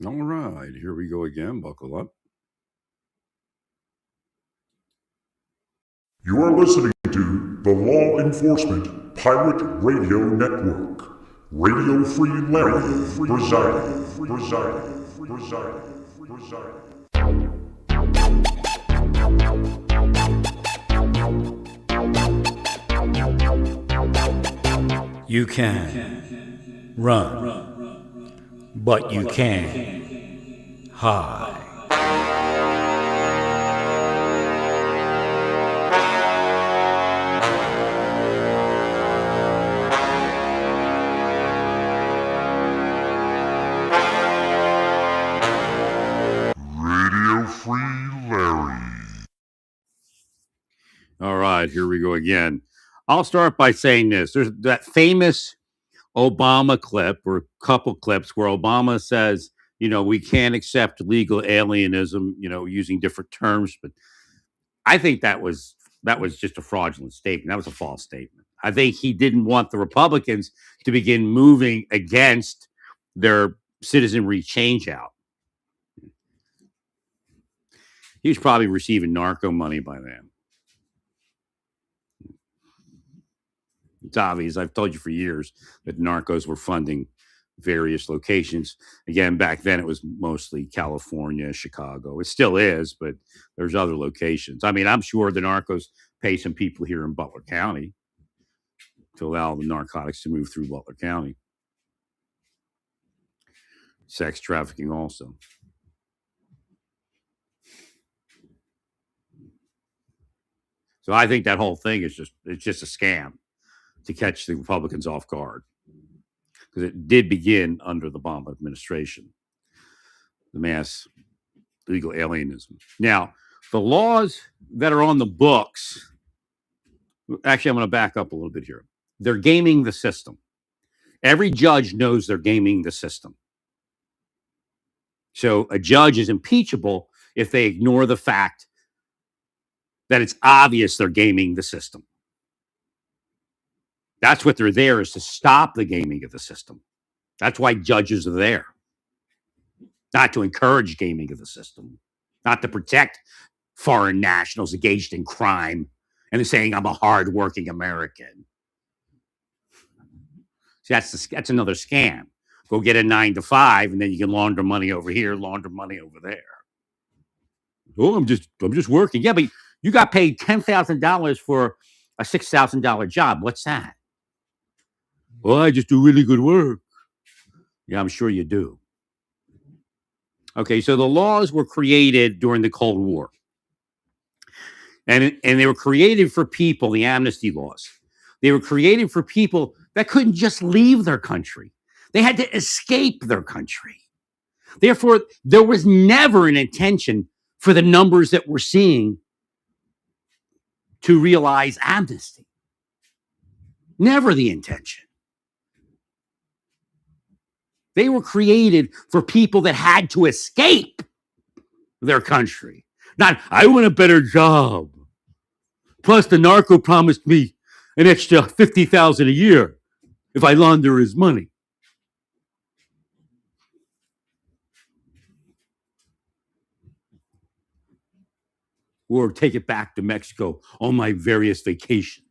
All right, here we go again. Buckle up. You are listening to the Law Enforcement Pirate Radio Network. Radio Free Larry presiding. You can run, but you can't hide. Radio Free Larry. All right, here we go again. I'll start by saying this. There's that famous Obama clip or a couple clips where Obama says, we can't accept legal alienism, using different terms, but I think that was just a fraudulent statement. That was a false statement. I think he didn't want the Republicans to begin moving against their citizenry change out. He was probably receiving narco money by then. It's obvious. I've told you for years that narcos were funding various locations. Again, back then it was mostly California, Chicago. It still is, but there's other locations. I mean, I'm sure the narcos pay some people here in Butler County to allow the narcotics to move through Butler County. Sex trafficking also. So I think that whole thing is just a scam to catch the Republicans off guard, because it did begin under the Obama administration, the mass legal alienism. Now, the laws that are on the books, actually, I'm going to back up a little bit here. They're gaming the system. Every judge knows they're gaming the system. So a judge is impeachable if they ignore the fact that it's obvious they're gaming the system. That's what they're there, is to stop the gaming of the system. That's why judges are there. Not to encourage gaming of the system, not to protect foreign nationals engaged in crime and saying, I'm a hardworking American. See, that's another scam. Go get a 9 to 5, and then you can launder money over here, launder money over there. Oh, I'm just working. Yeah, but you got paid $10,000 for a $6,000 job. What's that? Well, I just do really good work. Yeah, I'm sure you do. Okay, so the laws were created during the Cold War. And they were created for people, the amnesty laws. They were created for people that couldn't just leave their country. They had to escape their country. Therefore, there was never an intention for the numbers that we're seeing to realize amnesty. Never the intention. They were created for people that had to escape their country. Not, I want a better job. Plus, the narco promised me an extra $50,000 a year if I launder his money. Or take it back to Mexico on my various vacations.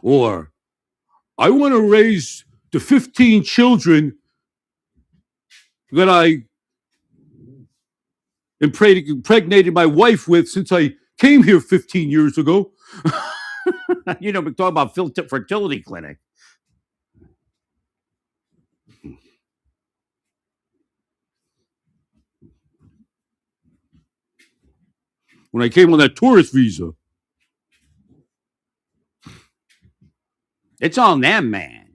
Or I want to raise the 15 children that I impregnated my wife with since I came here 15 years ago. We're talking about fertility clinic. When I came on that tourist visa. It's on them, man.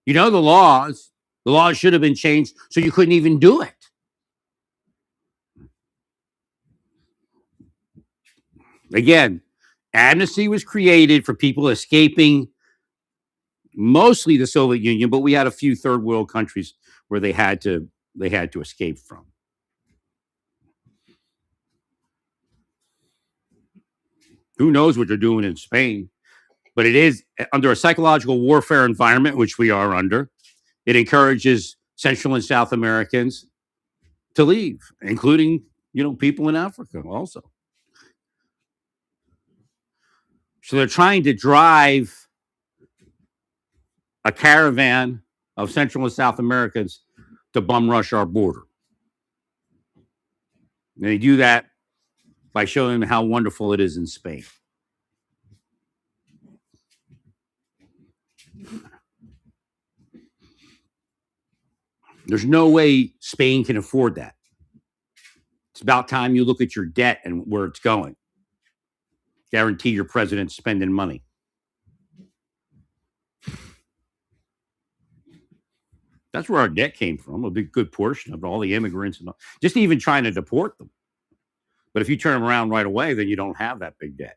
The laws. The laws should have been changed so you couldn't even do it. Again, amnesty was created for people escaping mostly the Soviet Union, but we had a few third world countries where they had to escape from. Who knows what they're doing in Spain? But it is under a psychological warfare environment, which we are under. It encourages Central and South Americans to leave, including, people in Africa also. So they're trying to drive a caravan of Central and South Americans to bum rush our border. And they do that by showing them how wonderful it is in Spain. There's no way Spain can afford that. It's about time you look at your debt and where it's going. Guarantee your president's spending money. That's where our debt came from, a big good portion of all the immigrants and just even trying to deport them. But if you turn them around right away, then you don't have that big debt.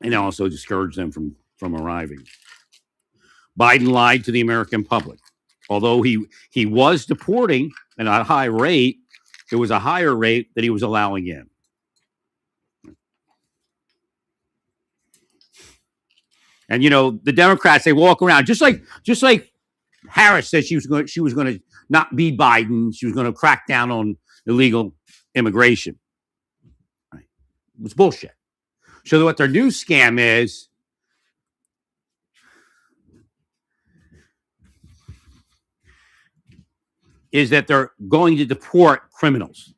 And also discourage them from arriving. Biden lied to the American public. Although he was deporting at a high rate, it was a higher rate that he was allowing in. And the Democrats, they walk around just like Harris said she was going to not be Biden. She was going to crack down on illegal immigration. Right. It's bullshit. So what their new scam is that they're going to deport criminals.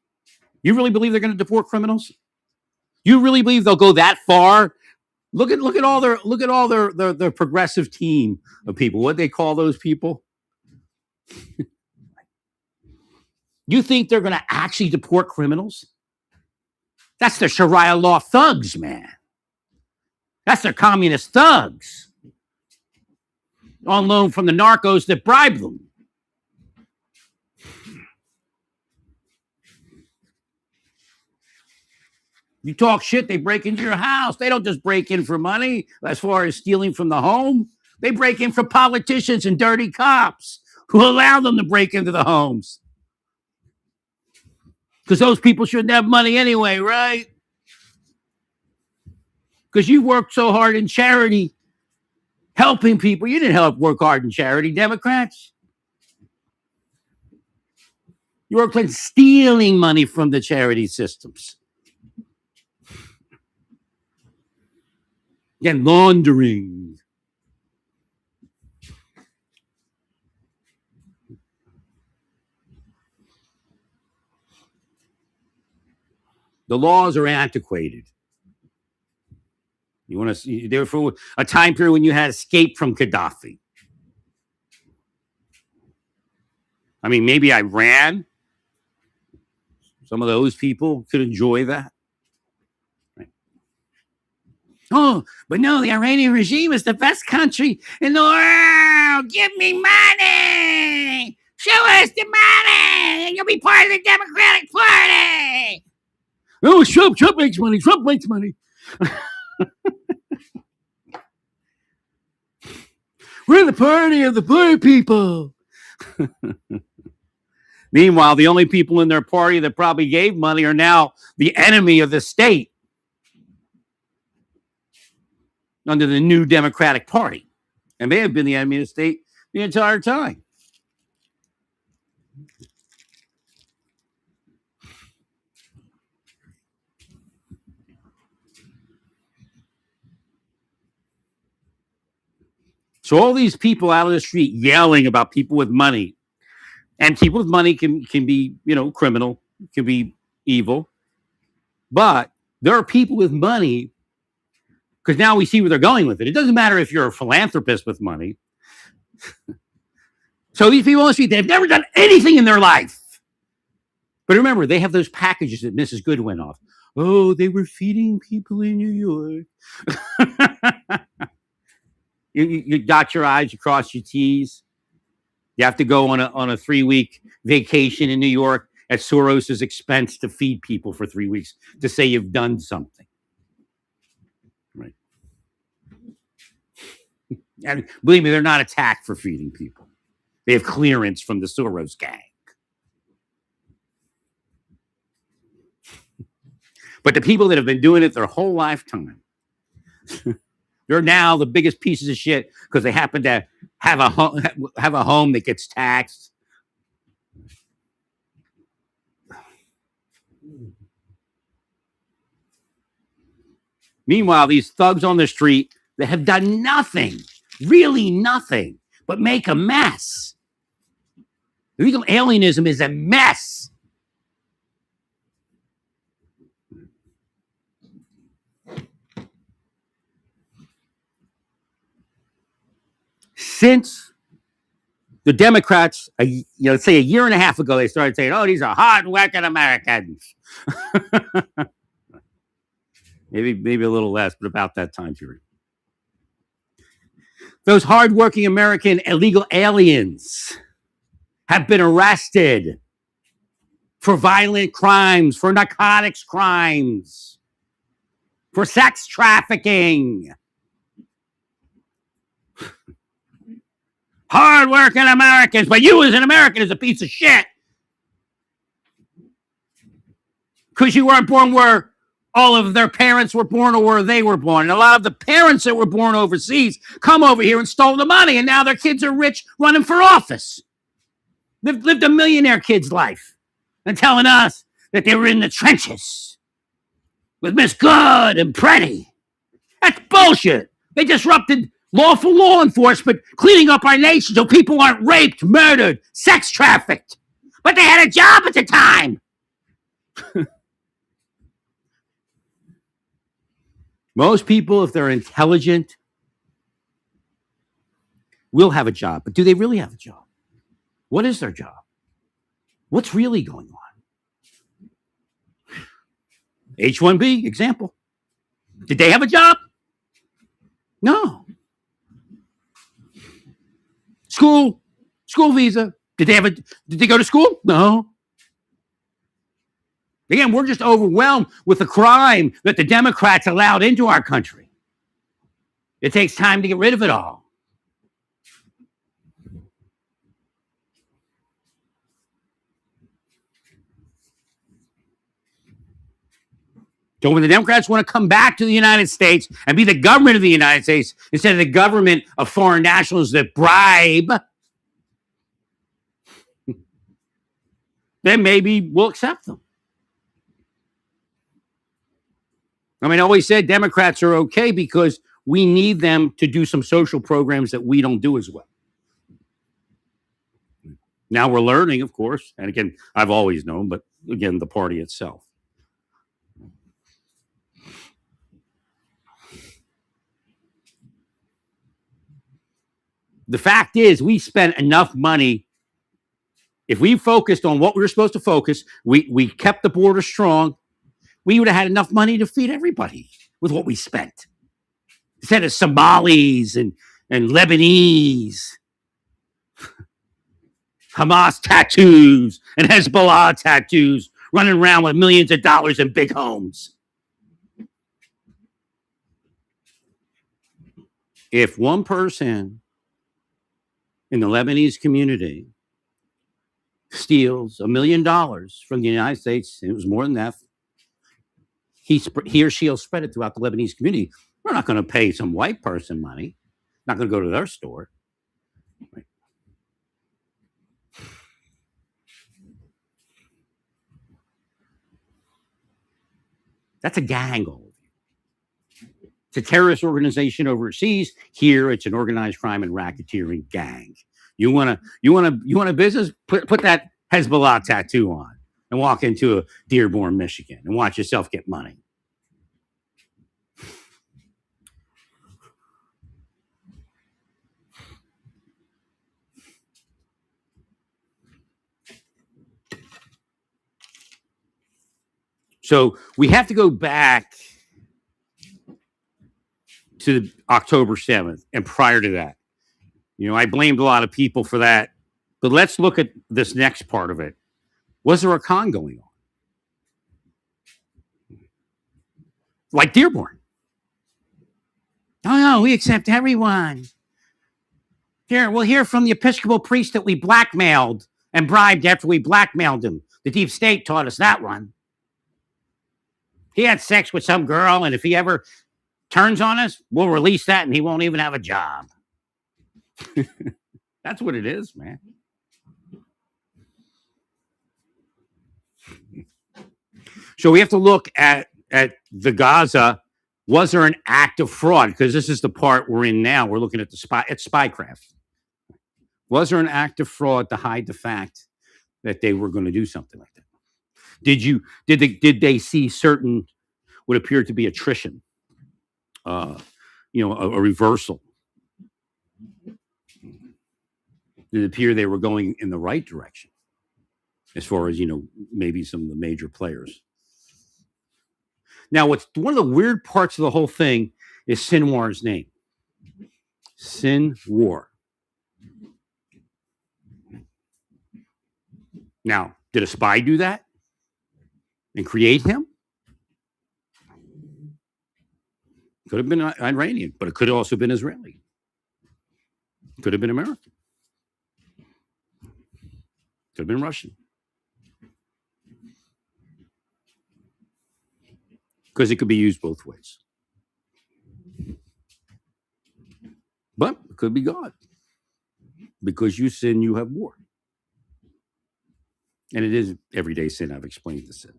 You really believe they're going to deport criminals? You really believe they'll go that far? Look at all their progressive team of people. What they call those people? You think they're going to actually deport criminals? That's the Sharia law thugs, man. That's the communist thugs on loan from the narcos that bribe them. You talk shit, they break into your house. They don't just break in for money as far as stealing from the home. They break in for politicians and dirty cops who allow them to break into the homes. Because those people shouldn't have money anyway, right? Because you worked so hard in charity, helping people. You didn't work hard in charity, Democrats. You worked on stealing money from the charity systems. And laundering. The laws are antiquated. You want to see, they were for a time period when you had escaped from Gaddafi. I mean, maybe Iran, some of those people could enjoy that. Right. Oh, but no, the Iranian regime is the best country in the world. Give me money. Show us the money, and you'll be part of the Democratic Party. Oh, Trump makes money. Trump makes money. We're the party of the poor people. Meanwhile, the only people in their party that probably gave money are now the enemy of the state under the new Democratic Party. And they have been the enemy of the state the entire time. So all these people out of the street yelling about people with money, and people with money can be, criminal, can be evil. But there are people with money, because now we see where they're going with it. It doesn't matter if you're a philanthropist with money. So these people on the street, they've never done anything in their life. But remember, they have those packages that Mrs. Good went off. Oh, they were feeding people in New York. You dot your I's, you cross your T's. You have to go on a 3-week vacation in New York at Soros's expense to feed people for 3 weeks to say you've done something. Right. And believe me, they're not attacked for feeding people. They have clearance from the Soros gang. But the people that have been doing it their whole lifetime, they're now the biggest pieces of shit because they happen to have a home that gets taxed. Meanwhile, these thugs on the street that have done nothing, really nothing, but make a mess. Illegal alienism is a mess. Since the Democrats, let's say a year and a half ago, they started saying, "Oh, these are hard-working Americans." maybe a little less, but about that time period. Those hard-working American illegal aliens have been arrested for violent crimes, for narcotics crimes, for sex trafficking. Hard-working Americans, but you as an American is a piece of shit. Because you weren't born where all of their parents were born or where they were born. And a lot of the parents that were born overseas come over here and stole the money, and now their kids are rich running for office. They've lived a millionaire kid's life and telling us that they were in the trenches with Miss Good and Pretty. That's bullshit. They disrupted lawful law enforcement, cleaning up our nation so people aren't raped, murdered, sex trafficked. But they had a job at the time. Most people, if they're intelligent, will have a job. But do they really have a job? What is their job? What's really going on? H-1B, example. Did they have a job? No. School visa. Did they go to school? No. Again, we're just overwhelmed with the crime that the Democrats allowed into our country. It takes time to get rid of it all. So when the Democrats want to come back to the United States and be the government of the United States instead of the government of foreign nationals that bribe, then maybe we'll accept them. I mean, I always said Democrats are okay because we need them to do some social programs that we don't do as well. Now we're learning, of course. And again, I've always known, but again, the party itself. The fact is, we spent enough money. If we focused on what we were supposed to focus, we kept the border strong, we would have had enough money to feed everybody with what we spent. Instead of Somalis and Lebanese, Hamas tattoos and Hezbollah tattoos running around with millions of dollars in big homes. If one person in the Lebanese community steals $1 million from the United States, and it was more than that, he or she'll spread it throughout the Lebanese community. We're not going to pay some white person money. Not going to go to their store. Right. That's a gang. It's a terrorist organization overseas. Here, it's an organized crime and racketeering gang. You want a business? Put that Hezbollah tattoo on and walk into a Dearborn, Michigan, and watch yourself get money. So we have to go back to October 7th and prior to that. I blamed a lot of people for that. But let's look at this next part of it. Was there a con going on? Like Dearborn. Oh, no, we accept everyone. Here, we'll hear from the Episcopal priest that we blackmailed and bribed after we blackmailed him. The deep state taught us that one. He had sex with some girl, and if he ever turns on us, we'll release that, and he won't even have a job. That's what it is, man. So we have to look at the Gaza. Was there an act of fraud? Because this is the part we're in now. We're looking at the spycraft. Was there an act of fraud to hide the fact that they were going to do something like that? Did they see certain what appeared to be attrition? A reversal. Did it appear they were going in the right direction as far as maybe some of the major players? Now, what's one of the weird parts of the whole thing is Sinwar's name. Sinwar. Now, did a spy do that and create him? Could have been Iranian, but it could have also been Israeli. Could have been American. Could have been Russian. Because it could be used both ways. But it could be God. Because you sin, you have war. And it is everyday sin. I've explained the sin.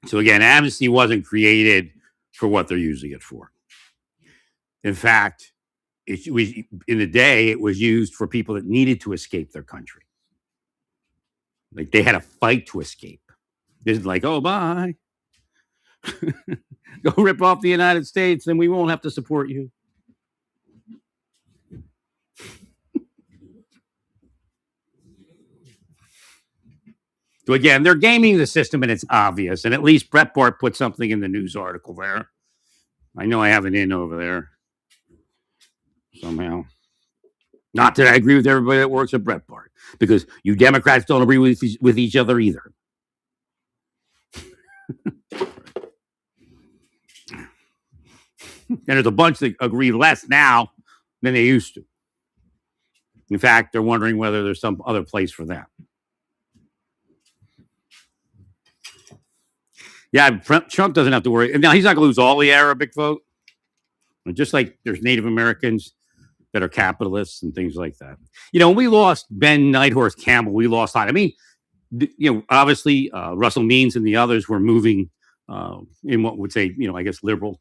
So again, amnesty wasn't created for what they're using it for. In fact, it was in the day it was used for people that needed to escape their country. Like they had a fight to escape. It's like, oh, bye. Go rip off the United States, and we won't have to support you. So again, they're gaming the system, and it's obvious. And at least Breitbart put something in the news article there. I know I have an in over there somehow. Not that I agree with everybody that works at Breitbart, because you Democrats don't agree with each other either. And there's a bunch that agree less now than they used to. In fact, they're wondering whether there's some other place for them. Yeah, Trump doesn't have to worry. Now, he's not going to lose all the Arabic vote. Just like there's Native Americans that are capitalists and things like that. When we lost Ben Nighthorse Campbell, we lost on. I mean, obviously Russell Means and the others were moving in what would say, I guess, liberal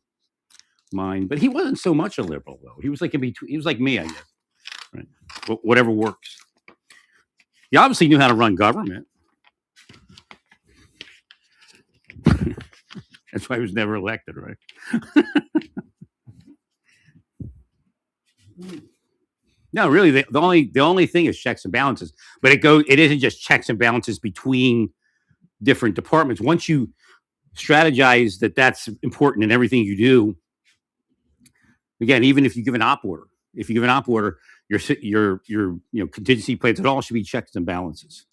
mind. But he wasn't so much a liberal, though. He was like in between. He was like me, I guess. Right? Whatever works. He obviously knew how to run government. That's why he was never elected, right? No, really, the only thing is checks and balances. But it isn't just checks and balances between different departments. Once you strategize that's important in everything you do, again, even if you give an op order, your contingency plans, it all should be checks and balances.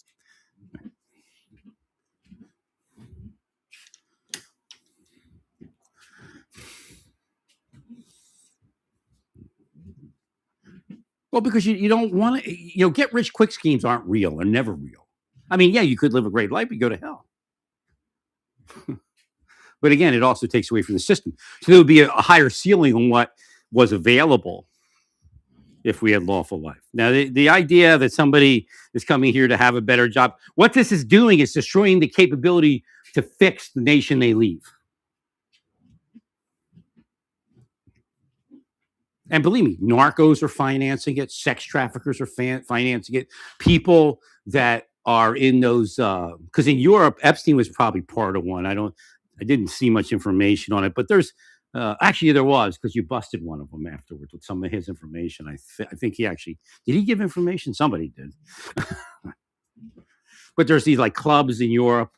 Well, because you don't want to, get rich quick schemes aren't real. They're never real. I mean, yeah, you could live a great life, but go to hell. But again, it also takes away from the system. So there would be a higher ceiling on what was available if we had lawful life. Now, the idea that somebody is coming here to have a better job, what this is doing is destroying the capability to fix the nation they leave. And believe me, narcos are financing it. Sex traffickers are financing it. People that are in those, because in Europe, Epstein was probably part of one. I didn't see much information on it, but there's actually there was, because you busted one of them afterwards with some of his information. I think did he give information? Somebody did. But there's these like clubs in Europe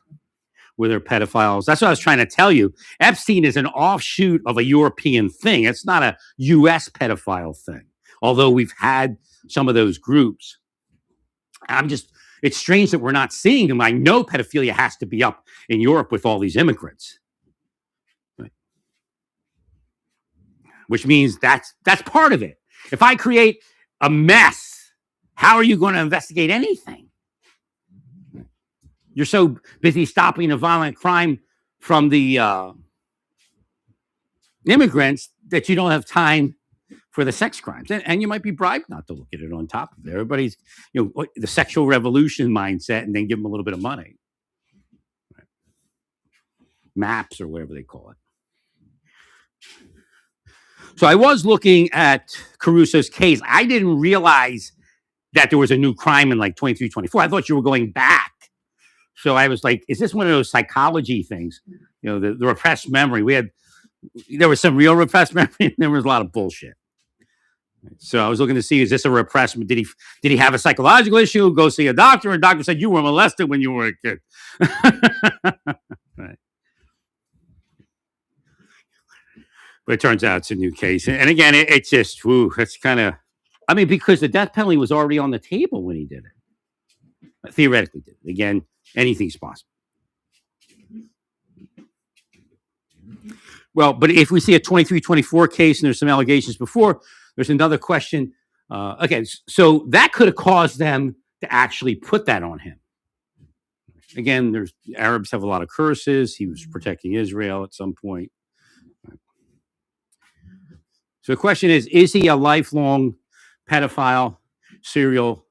where they're pedophiles. That's what I was trying to tell you. Epstein is an offshoot of a European thing. It's not a U.S. pedophile thing. although we've had some of those groups. It's strange that we're not seeing them. I know pedophilia has to be up in Europe with all these immigrants, right? Which means that's part of it. If I create a mess, how are you going to investigate anything? You're so busy stopping a violent crime from the immigrants that you don't have time for the sex crimes. And you might be bribed not to look at it on top of it. Everybody's, the sexual revolution mindset, and then give them a little bit of money. Right. MAPS or whatever they call it. So I was looking at Caruso's case. I didn't realize that there was a new crime in like 2324. I thought you were going back. So I was like, is this one of those psychology things? The repressed memory. There was some real repressed memory, and there was a lot of bullshit. So I was looking to see, is this a repressed? Did he have a psychological issue? Go see a doctor, and doctor said you were molested when you were a kid. Right. But it turns out it's a new case. And again, it's just, that's kind of, because the death penalty was already on the table when he did it. Theoretically did it. Again, anything's possible. Well, but if we see a 2324 case and there's some allegations before, there's another question. Again, so that could have caused them to actually put that on him. Again, Arabs have a lot of curses. He was protecting Israel at some point. So the question is he a lifelong pedophile, serial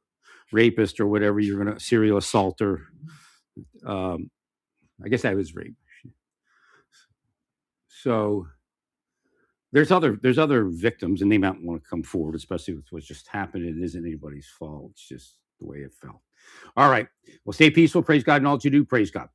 rapist, or whatever serial assaulter? I guess that was rape. So there's other victims, and they might want to come forward, especially with what's just happened. It isn't anybody's fault. It's just the way it felt. All right. Well, stay peaceful. Praise God in all that you do. Praise God.